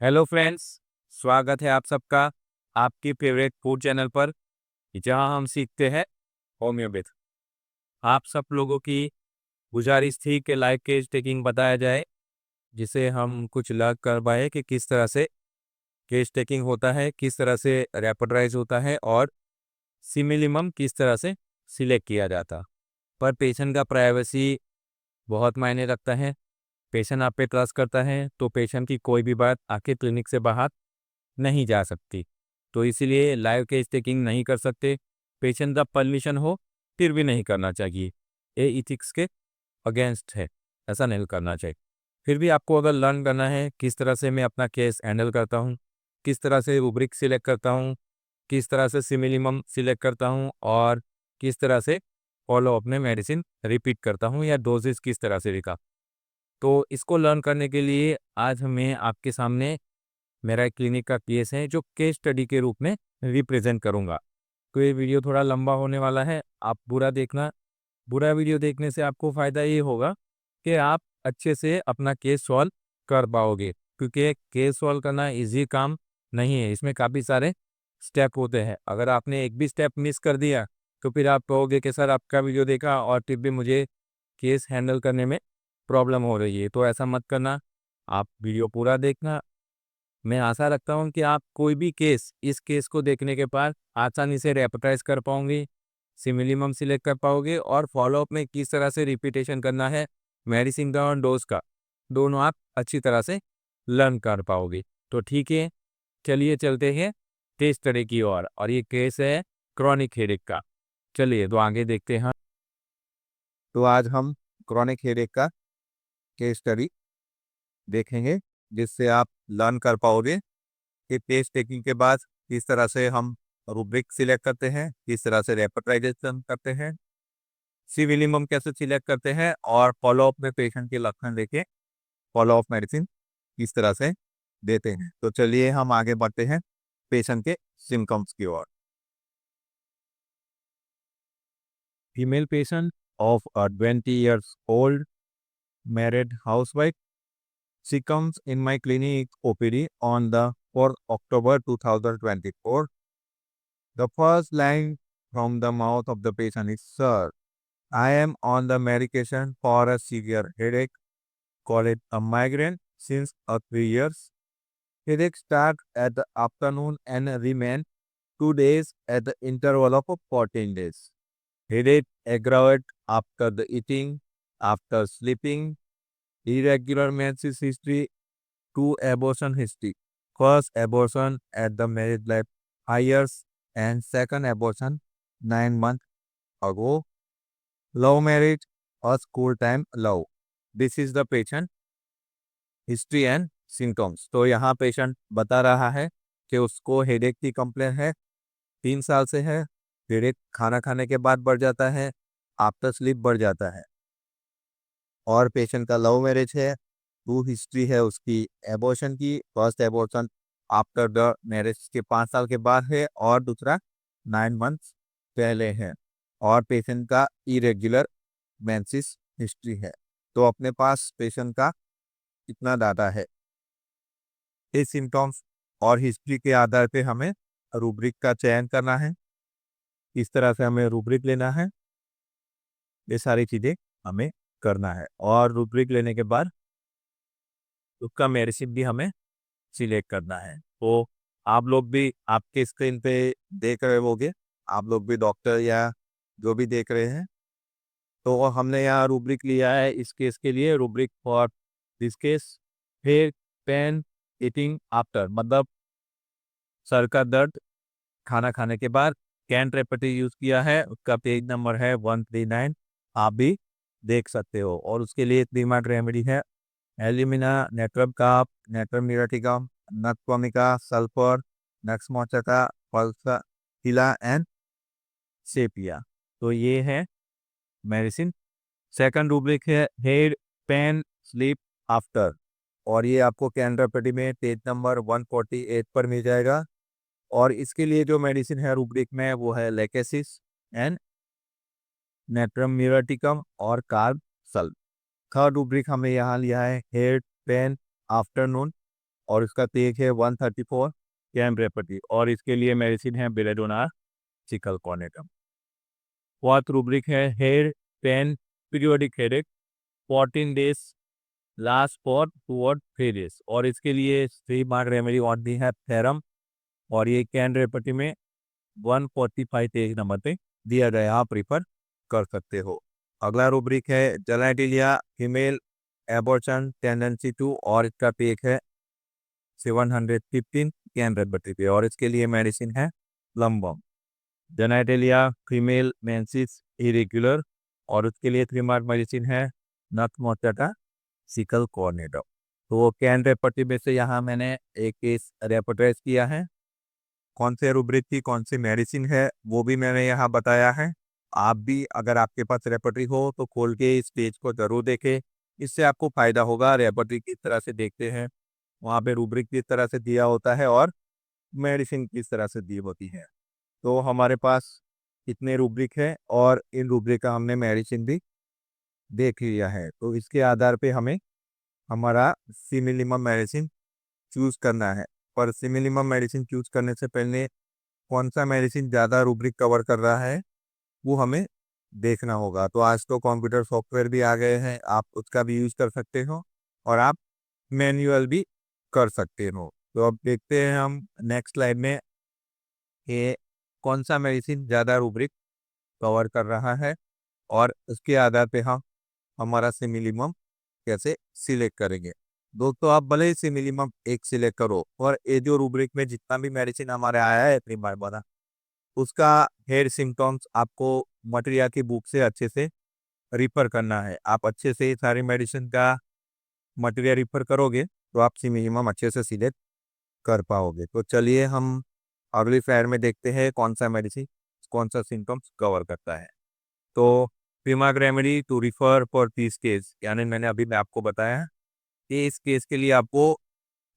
Hello friends, स्वागत है आप सबका आपकी फेवरेट फूड चैनल पर, जहां हम सीखते हैं होम्योपैथ। आप सब लोगों की गुजारिश थी कि लाइव केस टेकिंग बताया जाए, जिसे हम कुछ लर्न कर पाए कि किस तरह से केस टेकिंग होता है, किस तरह से रैपिडाइज होता है और सिमिलिमम किस तरह से सिलेक्ट किया जाता। पर पेशेंट का प्राइवेसी बहुत मायने रखता है। पेशेंट आप पे ट्रस्ट करता है तो पेशेंट की कोई भी बात आपके क्लिनिक से बाहर नहीं जा सकती। तो इसीलिए लाइव केस टेकिंग नहीं कर सकते। पेशेंट का परमिशन हो फिर भी नहीं करना चाहिए। ये इथिक्स के अगेंस्ट है, ऐसा नहीं करना चाहिए। फिर भी आपको अगर लर्न करना है किस तरह से मैं अपना केस हैंडल करता हूँ, किस तरह से रूब्रिक सिलेक्ट करता हूँ, किस तरह से सिमिलिमम सिलेक्ट करता हूँ और किस तरह से फॉलो अप में मेडिसिन रिपीट करता हूँ या डोजेस किस तरह से लिखा, तो इसको लर्न करने के लिए आज मैं आपके सामने मेरा एक क्लिनिक का केस है जो केस स्टडी के रूप में रिप्रेजेंट करूंगा। तो ये वीडियो थोड़ा लंबा होने वाला है, आप पूरा देखना। पूरा वीडियो देखने से आपको फ़ायदा ये होगा कि आप अच्छे से अपना केस सॉल्व कर पाओगे, क्योंकि केस सॉल्व करना इजी काम नहीं है। इसमें काफ़ी सारे स्टेप होते हैं। अगर आपने एक भी स्टेप मिस कर दिया तो फिर आप कहोगे कि सर आपका वीडियो देखा और फिर भी मुझे केस हैंडल करने में प्रॉब्लम हो रही है। तो ऐसा मत करना, आप वीडियो पूरा देखना। मैं आशा रखता हूँ कि आप कोई भी केस इस केस को देखने के बाद आसानी से रेपटाइज कर पाओगे, सिमिलिमम सिलेक्ट कर पाओगे और फॉलोअप में किस तरह से रिपीटेशन करना है मेडिसिन का और डोज का, दोनों आप अच्छी तरह से लर्न कर पाओगे। तो ठीक है, चलिए चलते हैं केस स्टडी की ओर। और ये केस है क्रॉनिक हेडेक का। चलिए तो आगे देखते हैं। तो आज हम क्रॉनिक हेडेक का केस स्टडी देखेंगे, जिससे आप लर्न कर पाओगे कि टेस्ट टेकिंग के बाद किस तरह से हम रूब्रिक सिलेक्ट करते हैं, किस तरह से रेपटाइजेशन करते हैं, सी मिनिमम कैसे सिलेक्ट करते हैं और फॉलोअप में पेशेंट के लक्षण देके फॉलोअप मेडिसिन किस तरह से देते हैं। तो चलिए हम आगे बढ़ते हैं पेशेंट के सिम्टम्स की ओर। Female patient of 20 years old, married housewife. She comes in my clinic OPD on the 4th October 2024. The first line from the mouth of the patient is, "Sir, I am on the medication for a severe headache, call it a migraine, since 3 years. Headache starts at the afternoon and remain 2 days at the interval of 14 days. Headache aggravate after the eating, after sleeping, irregular menses history, 2 abortion history. First abortion at the married life 5 years and second abortion 9 months ago. Love marriage or school time love." This is the patient history and symptoms. तो यहाँ patient बता रहा है कि उसको headache की complain है, 3 साल से है। हेडेक खाना खाने के बाद बढ़ जाता है, आफ्टर स्लीप बढ़ जाता है, और पेशेंट का लव मैरिज है। टू हिस्ट्री है उसकी एबॉर्शन की। First abortion after the marriage के 5 साल के बाद है और दूसरा 9 मंथ्स पहले है, और पेशेंट का इरेग्युलर मेंसेस हिस्ट्री है। तो अपने पास पेशेंट का इतना डाटा है। इस सिम्टम्स और हिस्ट्री के आधार पे हमें रूब्रिक का चयन करना है, किस तरह से हमें रूब्रिक लेना है, ये सारी चीज़ें हमें करना है। और रूब्रिक लेने के बाद उसका मेडिसिन भी हमें सिलेक्ट करना है। तो आप लोग भी आपके स्क्रीन पे देख रहे होंगे, आप लोग भी डॉक्टर या जो भी देख रहे हैं, तो हमने यहाँ रूब्रिक लिया है इस केस के लिए। रूब्रिक फॉर दिस केस, फिर पेन ईटिंग आफ्टर, मतलब सर का दर्द खाना खाने के बाद। कैन रेपेटी यूज किया है, उसका पेज नंबर है 139, आप भी देख सकते हो। और उसके लिए डीमार्ट रेमेडी है एल्यूमिना, नेट्रम काप, नेट्रम निराटिकम, नक्वामिका, सल्फर, नक्समोचका, पल्सा हिला एंड सेपिया। तो ये है मेडिसिन। सेकंड रूब्रिक है हेड पेन स्लीप आफ्टर, और ये आपको कैन रेपेटी में पेज नंबर 148 पर मिल जाएगा। और इसके लिए जो मेडिसिन है रूब्रिक में वो है लेकेसिस एंड नेट्रम म्यूरेटिकम और कार्ब सल्फ। थर्ड रूब्रिक हमें यहाँ लिया है हेड पेन आफ्टरनून, और इसका पेज है 134 कैम्प्रेपेटी और इसके लिए मेडिसिन है बेलेडोना चिकलकोनेटम। फोर्थ रूब्रिक है hair pain periodic headache 14 days last for 2 और 3 days और इसके लिए 3 मार्क रेमेडी ऑनली है थेरम और ये कैम्प्रेपेटी में 145 पेज नंबर पे दिया गया, आप प्रीफर कर सकते हो। अगला रूब्रिक है genitalia female abortion tendency to और इसका पेज है 715 कैम्प्रेपेटी पे और इसके लिए मेडिसिन है Lambam. Genitalia female menses irregular और उसके लिए 3 मार्क मेडिसिन है नक्मोटाटा सिकल कोऑर्डिनेटर। तो कैन रेपर्टी में से यहाँ मैंने एक केस रेपर्टाइज किया है, कौन से रूब्रिक की कौन सी मेडिसिन है वो भी मैंने यहाँ बताया है। आप भी अगर आपके पास रेपर्टरी हो तो खोल के इस पेज को जरूर देखें, इससे आपको फायदा होगा। रेपर्टरी किस तरह से देखते हैं, वहाँ पे रूब्रिक किस तरह से दिया होता है और मेडिसिन किस तरह से दी होती है। तो हमारे पास इतने रूब्रिक है और इन रूब्रिक का हमने मेडिसिन भी देख लिया है, तो इसके आधार पे हमें हमारा सिमिलिमम मेडिसिन चूज करना है। पर सिमिलिमम मेडिसिन चूज करने से पहले कौन सा मेडिसिन ज़्यादा रूब्रिक कवर कर रहा है वो हमें देखना होगा। तो आज तो कंप्यूटर सॉफ्टवेयर भी आ गए हैं, आप उसका भी यूज कर सकते हो और आप मैनुअल भी कर सकते हो। तो अब देखते हैं हम नेक्स्ट स्लाइड में कि कौन सा मेडिसिन ज़्यादा रूब्रिक कवर कर रहा है और उसके आधार पे हम हमारा सिमिलिमम कैसे सिलेक्ट करेंगे। दोस्तों आप भले ही सिमिलिमम एक सिलेक्ट करो और ये जो रूब्रिक में जितना भी मेडिसिन हमारे आया है इतनी बार बना उसका हेड सिम्टम्स आपको मटेरिया की बुक से अच्छे से रिफर करना है। आप अच्छे से सारी मेडिसिन का मटेरियल रिफर करोगे तो आप सिमिलिमम अच्छे से सिलेक्ट कर पाओगे। तो चलिए हम अगली स्लाइड में देखते हैं कौन सा मेडिसिन कौन सा सिम्टम्स कवर करता है। तो प्रीमार्क remedy to refer for this case, यानी मैंने अभी मैं आपको बताया कि इस केस के लिए आपको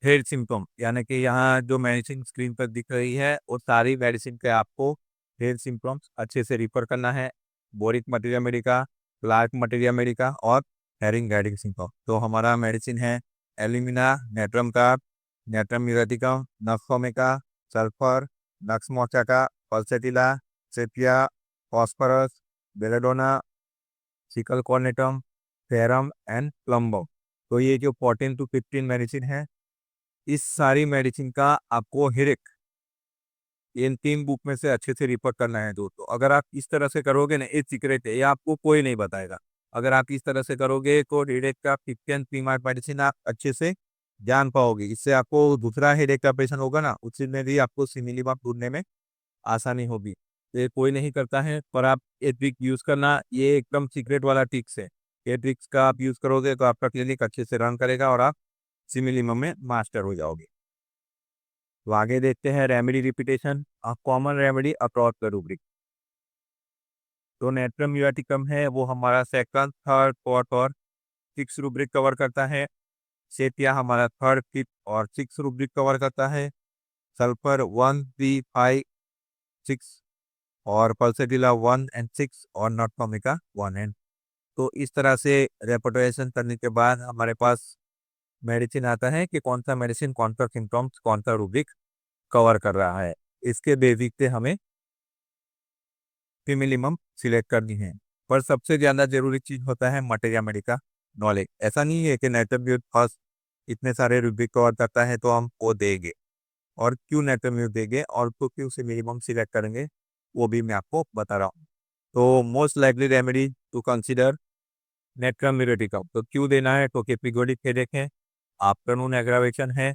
हेड सिम्टम यानी कि यहाँ जो मेडिसिन स्क्रीन पर दिख रही है वो सारी मेडिसिन के आपको हेड सिम्टम्स अच्छे से रिफर करना है। Boericke materia medica, Clarke materia medica और हेरिंग गाइडिंग सिम्टम। तो हमारा मेडिसिन है alumina, natrum carb, natrum muriaticum, nux vomica, sulphur, nux moschata, pulsatilla, sepia, phosphorus, belladonna, secale cornutum, ferrum and plumbum. तो ये जो 14 to 15 मेडिसिन है, इस सारी मेडिसिन का आपको हेडेक इन 3 बुक में से अच्छे से रिपोर्ट करना है दोस्तों। अगर आप इस तरह से करोगे ना, ये सीक्रेट है, ये आपको कोई नहीं बताएगा। अगर आप इस तरह से करोगे तो हेडेक का 15 3 मार्क मेडिसिन आप अच्छे से जान पाओगे। इससे आपको दूसरा हेडेक का पेशेंट होगा ना, उसमें भी आपको सिमिलीमम ढूंढने में आसानी होगी। ये कोई नहीं करता है, पर आप ये ट्रिक यूज करना, ये एकदम सीक्रेट वाला ट्रिक्स है। ये ट्रिक्स का आप यूज करोगे तो आपका क्लिनिक अच्छे से रन करेगा और आप सिमिलिमम में मास्टर हो जाओगे। तो आगे देखते हैं remedy repetition, common remedy across the rubric. तो नेट्रम म्यूरेटिकम है वो हमारा सेकंड, थर्ड, फोर्थ और 6 रूब्रिक कवर करता है। सेपिया हमारा थर्ड, फिफ्थ और 6 रूब्रिक कवर करता है। सल्फर 1 3 5 6 और पल्सेटिला 1 and 6 और नॉटफॉर्मिका 1 and। तो इस तरह से रेपर्टोरेशन करने के बाद हमारे पास मेडिसिन आता है कि कौन सा मेडिसिन कौन सा सिम्टम्स कौन सा रूब्रिक कवर कर रहा है। इसके बेसिक पे हमें मिनिमम सिलेक्ट करनी है। पर सबसे ज़्यादा जरूरी चीज़ होता है मटेरिया मेडिका नॉलेज। ऐसा नहीं है कि नेटरम्यूट फर्स्ट इतने सारे रूब्रिक कवर करता है तो हम वो देंगे, और क्यों नेटरम्यूट देंगे और तो क्यों से मिनिमम सिलेक्ट करेंगे वो भी मैं आपको बता रहा हूँ। तो most likely remedy to consider natrum muriaticum. तो क्यों देना है, तो पीरियोडिक हेडेक है, आफ्टरनून एग्रावेशन है,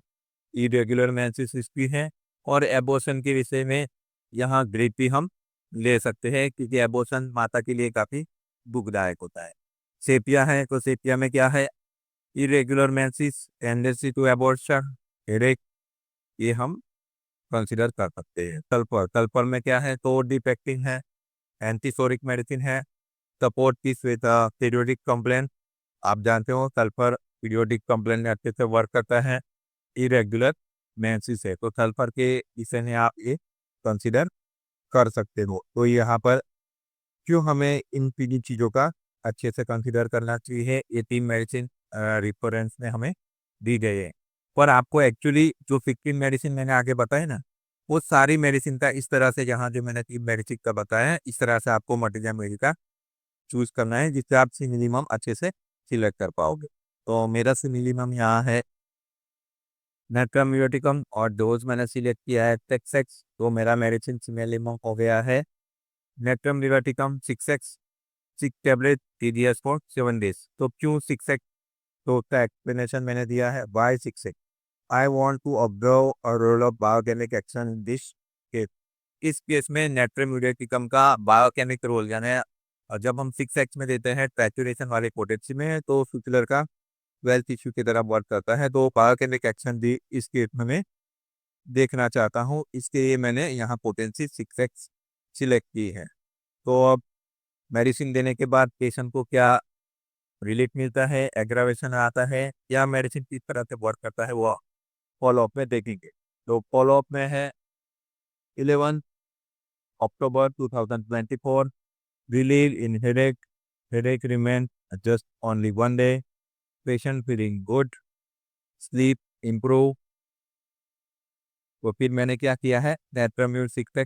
इरेगुलर मेंसेस हिस्ट्री है और एबॉर्शन के विषय में यहाँ ग्रेड भी हम ले सकते हैं क्योंकि एबॉर्शन माता के लिए काफ़ी दुखदायक होता है। सेपिया है तो सेपिया में क्या है, irregular menses, tendency to abortion, headache, ये हम कंसिडर कर सकते हैं। सल्फर, सल्फर में क्या है, तो डिफेक्टिंग है, एंटीसोरिक मेडिसिन है, support peace with periodic complain. आप जानते हो सल्फर पीरियोडिक कंप्लेन में अच्छे से वर्क करता है। इरेगुलर मेंसेस है तो सल्फर के विषय में आप ये कंसिडर कर सकते हो। तो यहाँ पर क्यों हमें इन तीन चीज़ों का अच्छे से कंसिडर करना चाहिए, ये 3 मेडिसिन रेफरेंस में हमें दी गई है। पर आपको एक्चुअली जो 15 मेडिसिन मैंने आगे बताए ना, वो सारी मेडिसिन का इस तरह से, यहाँ जो मैंने 3 मेडिसिन का बताया है, इस तरह से आपको मल्टीग्राम मेडी का चूज करना है, जिससे आप सिमिलीमम अच्छे से सिलेक्ट कर पाओगे। तो मेरा सिमिलीमम यहाँ है नेट्रम म्यूटिकम और डोज मैंने सिलेक्ट किया है टेक्सेक्स। तो मेरा मेडिसिन सिमिलीमम हो गया है natrum muriaticum 6x 6 tablet TDS for 7 days. तो क्यों 6x? तो उसका एक्सप्लेनेशन मैंने दिया है, why 6x। I want to observe a role of biochemic action in this case. इस केस में नेट्रम म्यूटिकम का बायोकेमिक रोल, यानी जब हम 6x में देते हैं ट्रैचुरेशन वाले पोटेंसी में, तो सुचलर का वेल्थ इश्यू की तरह वर्क करता है। तो बायोकेमिक एक्शन भी इस केस में मैं देखना चाहता हूँ, इसके लिए मैंने यहाँ पोटेंसी 6x सिलेक्ट की है। तो अब मेडिसिन देने के बाद पेशेंट को क्या रिलीफ मिलता है, एग्रावेशन आता है, या मेडिसिन किस तरह से वर्क करता है, वो फॉलोअप में देखेंगे। तो फॉलोअप में है 11 October 2024, relieve in headache remain just only 1 day, patient feeling good, sleep improve. तो फिर मैंने क्या किया है, नेट्राम्यूल 6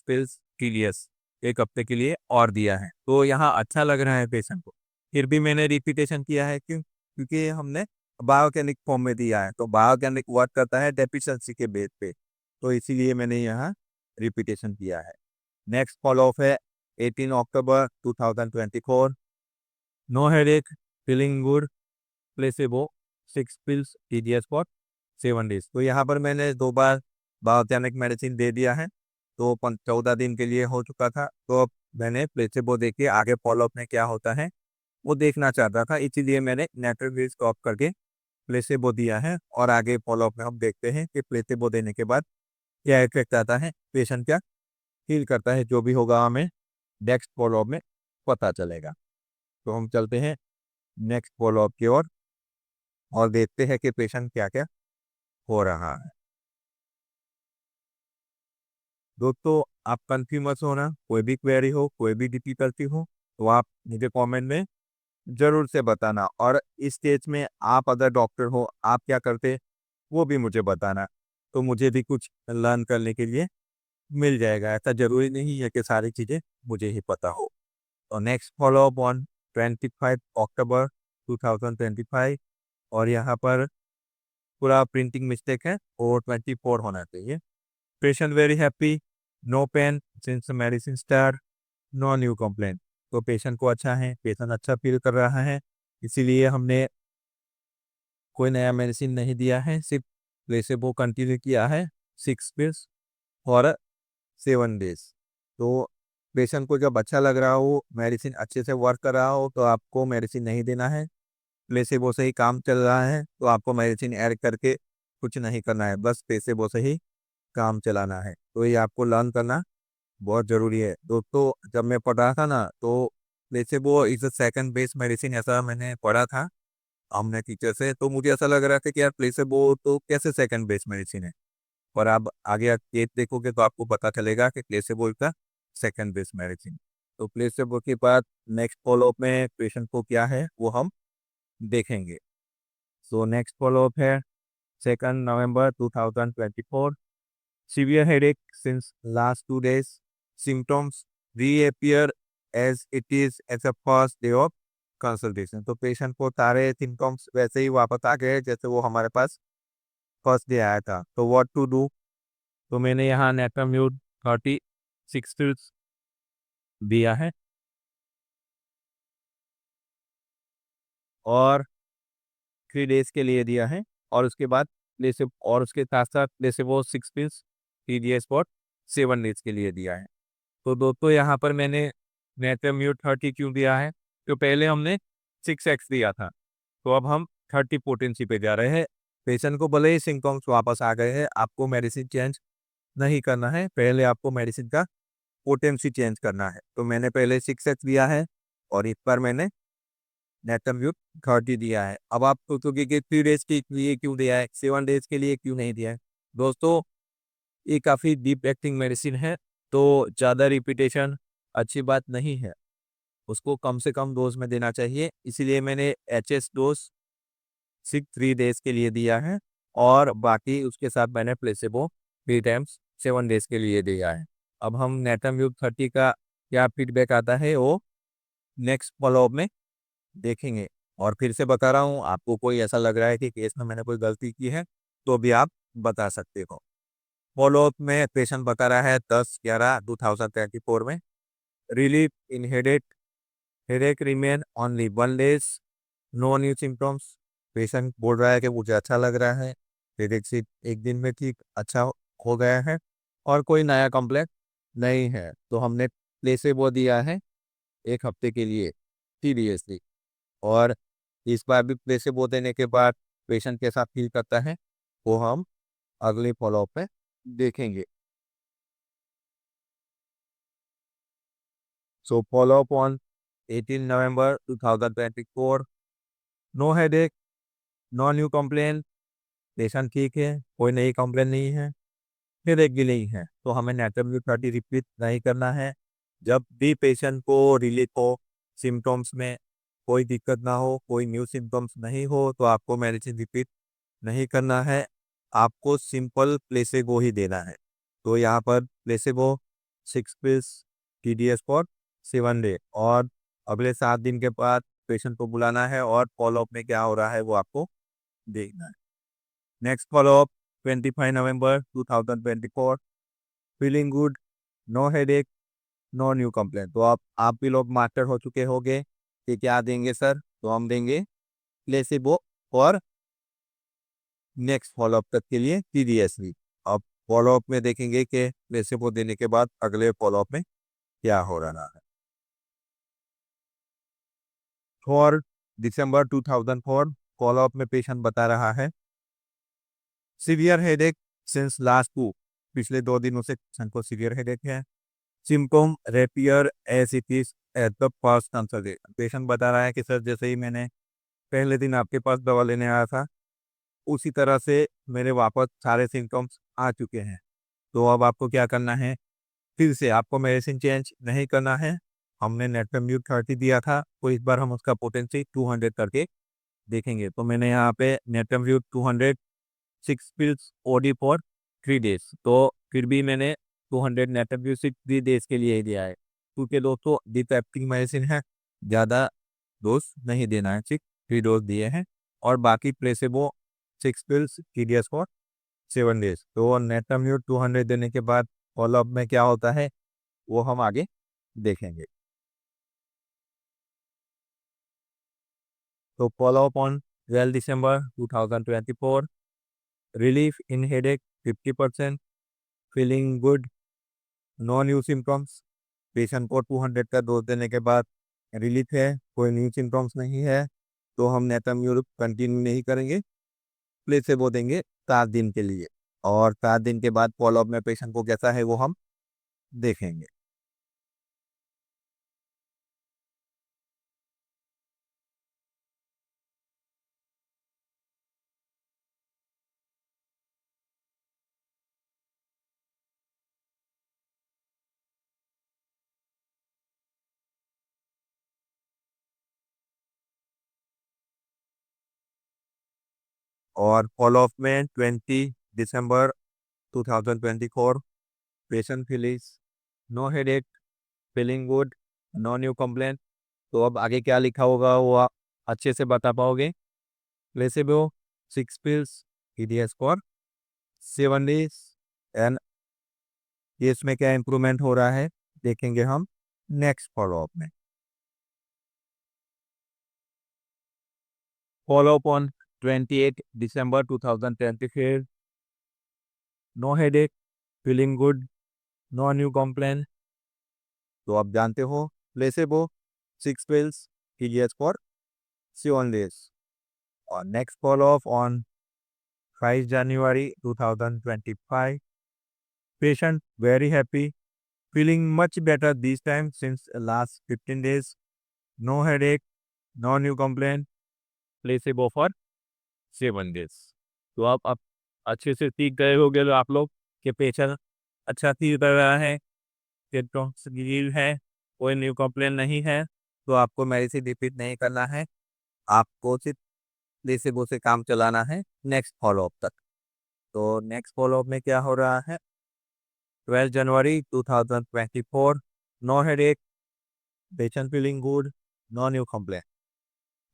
पिल्स टीलियस 1 हफ्ते के लिए और दिया है। तो यहाँ अच्छा लग रहा है पेशेंट को, फिर भी मैंने रिपीटेशन किया है। क्यों? क्योंकि हमने बायोकेनिक फॉर्म में दिया है, तो बायोकेनिक वर्क करता है डेफिशिएंसी के बेस पे, तो इसीलिए मैंने यहाँ रिपीटेशन किया है। नेक्स्ट फॉलोअप है 18 October 2024, no headache, feeling good, placebo 6 pills TDS for 7 days. तो यहाँ पर मैंने 2 बार बायोकेमिक मेडिसिन दे दिया है, तो 14 दिन के लिए हो चुका था। तो अब मैंने प्लेसेबो देके आगे फॉलोअप में क्या होता है वो देखना चाहता था, इसीलिए मैंने नेट्रोविल स्टॉप करके प्लेसेबो दिया है। और आगे फॉलोअप में हम देखते हैं कि प्लेसेबो देने के बाद क्या इफेक्ट आता है, पेशेंट क्या फील करता है। जो भी होगा हमें नेक्स्ट फॉलोअप में पता चलेगा। तो हम चलते हैं नेक्स्ट फॉलोअप की ओर और देखते हैं कि पेशेंट क्या क्या हो रहा है। दोस्तों, आप कंफ्यूज मत होना, कोई भी क्वेरी हो, कोई भी डिफिकल्टी हो, तो आप मुझे कमेंट में जरूर से बताना। और इस स्टेज में आप अगर डॉक्टर हो, आप क्या करते वो भी मुझे बताना, तो मुझे भी कुछ लर्न करने के लिए मिल जाएगा। ऐसा जरूरी नहीं है कि सारी चीज़ें मुझे ही पता हो। तो नेक्स्ट फॉलोअप ऑन 25 अक्टूबर 2025, और यहाँ पर पूरा प्रिंटिंग मिस्टेक है और 24 होना चाहिए। Patient very happy, no pain since medicine start, no new complaint. तो पेशेंट को अच्छा है, पेशेंट अच्छा फील कर रहा है, इसीलिए हमने कोई नया मेडिसिन नहीं दिया है, सिर्फ प्लेसेबो कंटिन्यू किया है 6 पिल्स फॉर 7 डेज। तो पेशेंट को जब अच्छा लग रहा हो, मेडिसिन अच्छे से वर्क कर रहा हो, तो आपको मेडिसिन नहीं देना है। प्लेसेबो से ही काम चल रहा है, तो आपको मेडिसिन ऐड करके कुछ नहीं करना है, बस प्लेसेबो से ही काम चलाना है। तो ये आपको लर्न करना बहुत ज़रूरी है। दोस्तों, जब मैं पढ़ रहा था ना, तो placebo is a second best medicine, ऐसा मैंने पढ़ा था हमने टीचर से। तो मुझे ऐसा लग रहा था कि यार प्लेसेबो तो कैसे सेकंड बेस्ट मेडिसिन है, और आप आगे केस देखोगे तो आपको पता चलेगा कि प्लेसेबो का सेकंड बेस्ट मेडिसिन। तो प्लेसेबो के बाद नेक्स्ट फॉलोअप में पेशेंट को क्या है वो हम देखेंगे। सो नेक्स्ट फॉलोअप है 2 नवंबर 2024, severe headache since last 2 days, symptoms reappear as it is as a first day of consultation. तो पेशेंट को सारे सिम्टम्स वैसे ही वापस आ गए जैसे वो हमारे पास फर्स्ट डे आया था। तो व्हाट टू डू? तो मैंने यहाँ नेट्राम्यूट 36 पिल्स दिया है और 3 डेज के लिए दिया है, और उसके बाद प्लेसेबो, और उसके साथ साथ placebo 6 pills TDS for 7 days के लिए दिया है। तो दोस्तों, यहाँ पर मैंने नेट्राम्यूट 30 क्यों दिया है? तो पहले हमने 6x दिया था, तो अब हम 30 पोटेंसी पे जा रहे हैं। पेशेंट को भले ही सिम्टम्स वापस आ गए हैं, आपको मेडिसिन चेंज नहीं करना है, पहले आपको मेडिसिन का पोटेंसी चेंज करना है। तो मैंने पहले 6x दिया है और इस बार मैंने नेट्राम्यूट 30 दिया है। अब आप सोचोगे कि 3 डेज के लिए क्यों दिया है, 7 डेज के लिए क्यों नहीं दिया है? दोस्तों, ये काफ़ी डीप एक्टिंग मेडिसिन है, तो ज़्यादा रिपीटेशन अच्छी बात नहीं है, उसको कम से कम डोज में देना चाहिए। इसीलिए मैंने HS डोज 3 डेज के लिए दिया है और बाकी उसके साथ मैंने प्लेसेबो 3 टाइम्स 7 डेज के लिए दिया है। अब हम नेटमव्यू 30 का क्या फीडबैक आता है वो नेक्स्ट फॉलोअप में देखेंगे। और फिर से बता रहा हूँ, आपको कोई ऐसा लग रहा है कि केस में मैंने कोई गलती की है तो भी आप बता सकते हो। फॉलोअप में पेशेंट बता रहा है 10/11/2024 में relief in headache remain only 1 days, no new symptoms. Patient बोल रहा है कि मुझे अच्छा लग रहा है, हेडेक से एक दिन में ठीक अच्छा हो गया है और कोई नया कंप्लेंट नहीं है। तो हमने प्लेसेबो दिया है 1 हफ्ते के लिए सीरियसली। और इस बार भी प्लेसेबो देने के बाद पेशेंट कैसा फील करता है वो हम अगले फॉलोअप में देखेंगे। So follow up on 18 November 2024, no headache, no new complain, patient ठीक है, कोई नई कंप्लेन नहीं है, हेडेक भी नहीं है। तो हमें नेटमव्यू 30 रिपीट नहीं करना है। जब भी पेशेंट को रिलीफ हो, सिम्टम्स में कोई दिक्कत ना हो, कोई न्यू सिम्टम्स नहीं हो, तो आपको मेडिसिन रिपीट नहीं करना है। आपको सिंपल प्लेसेबो ही देना है। तो यहाँ पर placebo 6 pills TDS for 7 day और अगले 7 दिन के बाद पेशेंट को बुलाना है और फॉलोअप में क्या हो रहा है वो आपको देखना है। Next follow up 25 November 2024, feeling good, no headache, no new complaint. तो आप भी लोग मास्टर हो चुके होंगे कि क्या देंगे सर, तो हम देंगे प्लेसेबो और नेक्स्ट फॉलोअप तक के लिए सीरियसली। अब फॉलोअप में देखेंगे कि प्लेसेबो देने के बाद अगले फॉलोअप में क्या हो रहा है। फॉर दिसंबर 2004 फॉलोअप में पेशेंट बता रहा है सीवियर हेडेक सिंस लास्ट 2, पिछले 2 दिनों से पेशेंट को सीवियर हेडेक है। Symptom reappear as it is at the first consultation. Patient बता रहा है कि सर जैसे ही मैंने पहले दिन आपके पास दवा लेने आया था उसी तरह से मेरे वापस सारे सिम्टम्स आ चुके हैं। तो अब आपको क्या करना है, फिर से आपको मेडिसिन चेंज नहीं करना है। हमने नेटमव्यू 30 दिया था तो इस बार हम उसका पोटेंसी 200 करके देखेंगे। तो मैंने यहाँ पे नेटमव्यू 200 6 pills OD फॉर 3 डेज, तो फिर भी मैंने 200 नेटमव्यू 3 डेज के लिए ही दिया है क्योंकि दोस्तों डिपेप्टिक मेडिसिन है, ज़्यादा डोज नहीं देना है, सिर्फ 3 डोज दिए हैं। और बाकी placebo 6 pills TDS for 7 days. तो नेटमव्यू 200 देने के बाद फॉलोअप में क्या होता है वो हम आगे देखेंगे। तो follow up on 12 December 2024, relief in headache 50%, feeling good, no new symptoms. Patient को 200 का डोज देने के बाद रिलीफ है, कोई न्यू सिम्टम्स नहीं है, तो हम नेटमव्यू कंटिन्यू नहीं करेंगे, प्लेसेबो देंगे 7 दिन के लिए। और 7 दिन के बाद फॉलोअप में पेशेंट को कैसा है वो हम देखेंगे। और फॉलोअप में 20 December 2024, patient feeling no headache, feeling good, no new complaint. तो अब आगे क्या लिखा होगा वो आप अच्छे से बता पाओगे। Placebo 6 pills TDS for 7 days and ये इसमें क्या इम्प्रूवमेंट हो रहा है देखेंगे हम नेक्स्ट फॉलोअप में। Follow up on 28 December 2024, no headache, feeling good, no new complain. तो आप जानते हो placebo 6 pills TDS for 7 days. और next follow up on 5 January 2025, patient very happy, feeling much better this time since last 15 days, no headache, no new complaint, placebo for 7 days। तो आप अच्छे से सीख गए होंगे तो आप लोग कि पेशेंट अच्छा फील कर रहा है, सिम्टम्स रिलीव है, कोई न्यू कंप्लेंट नहीं है, तो आपको मेडिसिन रिपीट नहीं करना है, आपको सिर्फ प्लेसेबो से काम चलाना है नेक्स्ट फॉलोअप तक। तो नेक्स्ट फॉलोअप में क्या हो रहा है? 12 January 2024, no headache, patient feeling good, no new complaint.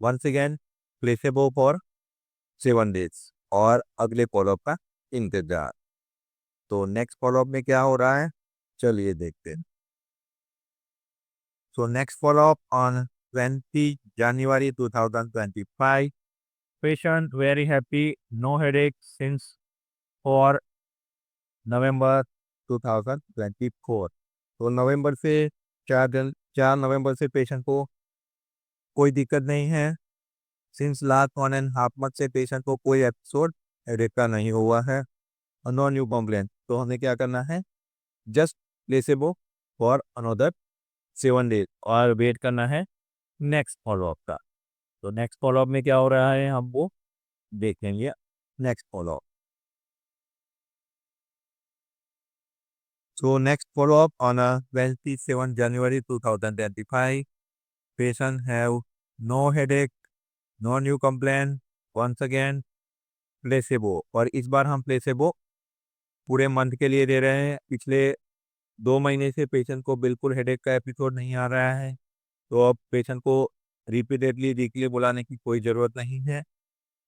Once again, placebo for 7 days और अगले फॉलोअप का इंतजार। तो नेक्स्ट फॉलोअप में क्या हो रहा है, चलिए देखते हैं। So next follow-up on 20 January 2025. Patient very happy, no headache since for November 2024. तो नवंबर से 4 नवंबर से पेशेंट को कोई दिक्कत नहीं है। सिंस लास्ट 1.5 मंथ से पेशेंट को कोई एपिसोड हेडेक का नहीं हुआ है और नो न्यू कंप्लेंट। तो हमें क्या करना है, just placebo for another 7 days और वेट करना है नेक्स्ट फॉलोअप का। तो नेक्स्ट फॉलोअप में क्या हो रहा है हम वो देखेंगे next follow up. So next follow-up on 27 January 2025. Patient have no headache, no new complaint. Once again placebo, और इस बार हम प्लेसेबो पूरे मंथ के लिए दे रहे हैं। पिछले 2 महीने से पेशेंट को बिल्कुल हेडेक का एपिसोड नहीं आ रहा है, तो अब पेशेंट को रिपीटेडली वीकली बुलाने की कोई ज़रूरत नहीं है।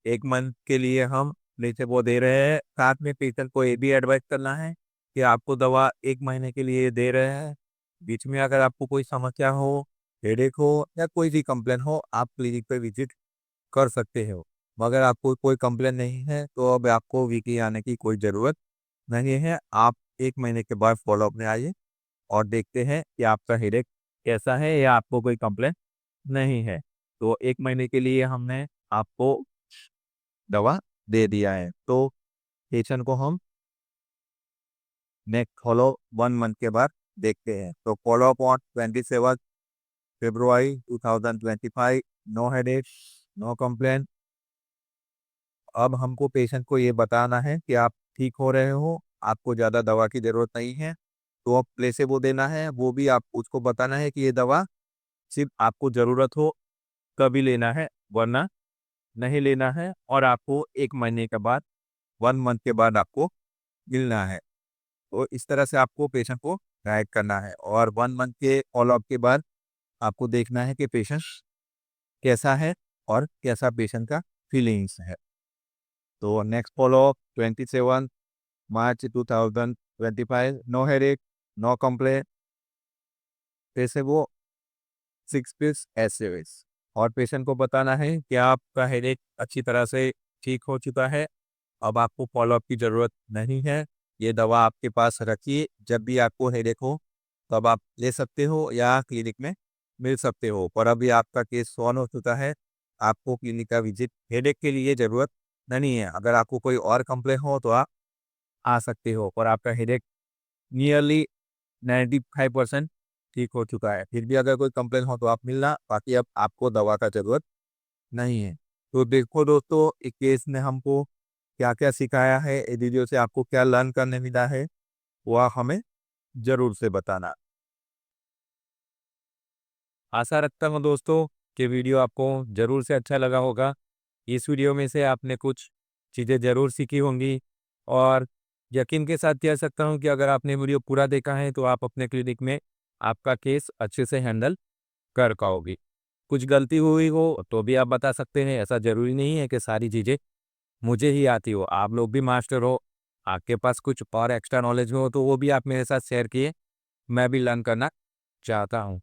1 मंथ के लिए हम प्लेसेबो दे रहे हैं। साथ में पेशेंट को ये भी एडवाइस करना है कि आपको दवा 1 महीने के लिए दे रहे हैं। बीच में अगर आपको कोई समस्या हो, हेडेक हो या कोई भी कंप्लेन हो, आप क्लिनिक पे विजिट कर सकते हो। मगर आपको कोई कंप्लेन नहीं है तो अब आपको वीकली आने की कोई ज़रूरत नहीं है। आप 1 महीने के बाद फॉलोअप में आइए और देखते हैं कि आपका हेडेक कैसा है या आपको कोई कंप्लेन नहीं है। तो 1 महीने के लिए हमने आपको दवा दे दिया है। तो पेशेंट को हम नेक्स्ट फॉलो 1 मंथ के बाद देखते हैं। तो follow up on 27 February 2025, no headache, no complain. अब हमको पेशेंट को ये बताना है कि आप ठीक हो रहे हो, आपको ज़्यादा दवा की ज़रूरत नहीं है। तो अब प्लेसेबो देना है, वो भी आप उसको बताना है कि ये दवा सिर्फ आपको ज़रूरत हो तभी लेना है, वरना नहीं लेना है और आपको 1 महीने के बाद 1 मंथ के बाद आपको मिलना है। तो इस तरह से आपको पेशेंट को गाइड करना है और 1 मंथ के फॉलोअप के बाद आपको देखना है कि पेशेंट कैसा है और कैसा पेशेंट का फीलिंग्स है। तो next follow up 27 March 2025, no headache, no complaint, placebo 6 piece SS. और पेशेंट को बताना है कि आपका हेडेक अच्छी तरह से ठीक हो चुका है, अब आपको फॉलोअप की ज़रूरत नहीं है। ये दवा आपके पास रखिए, जब भी आपको हेडेक हो तब आप ले सकते हो या क्लिनिक में मिल सकते हो। पर अभी आपका केस सॉल्व हो चुका है, आपको क्लिनिक का विजिट हेडेक के लिए ज़रूरत नहीं है। अगर आपको कोई और कंप्लेन हो तो आप आ सकते हो, पर आपका हेडेक नियरली 95% ठीक हो चुका है। फिर भी अगर कोई कंप्लेन हो तो आप मिलना, बाकी अब आपको दवा का ज़रूरत नहीं है। तो देखो दोस्तों, इस केस ने हमको क्या-क्या सिखाया है, इस वीडियो से आपको क्या लर्न करने मिला है, वो आप हमें ज़रूर से बताना। आशा रखता हूँ दोस्तों कि वीडियो आपको ज़रूर से अच्छा लगा होगा। इस वीडियो में से आपने कुछ चीज़ें ज़रूर सीखी होंगी और यकीन के साथ कह सकता हूँ कि अगर आपने वीडियो पूरा देखा है तो आप अपने क्लिनिक में आपका केस अच्छे से हैंडल कर पाओगे। कुछ गलती हुई हो तो भी आप बता सकते हैं, ऐसा ज़रूरी नहीं है कि सारी चीज़ें मुझे ही आती हो। आप लोग भी मास्टर हो, आपके पास कुछ और एक्स्ट्रा नॉलेज में हो तो वो भी आप मेरे साथ शेयर किए, मैं भी लर्न करना चाहता हूँ।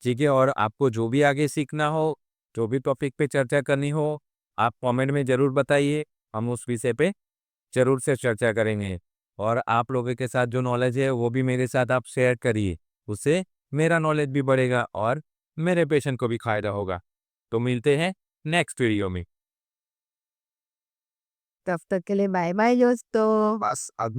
ठीक है, और आपको जो भी आगे सीखना हो, जो भी टॉपिक पे चर्चा करनी हो, आप कमेंट में ज़रूर बताइए, हम उस विषय पे ज़रूर से चर्चा करेंगे। और आप लोगों के साथ जो नॉलेज है वो भी मेरे साथ आप शेयर करिए, उससे मेरा नॉलेज भी बढ़ेगा और मेरे पेशेंट को भी फ़ायदा होगा। तो मिलते हैं नेक्स्ट वीडियो में। तब तक के लिए बाय बाय दोस्तों। बस अब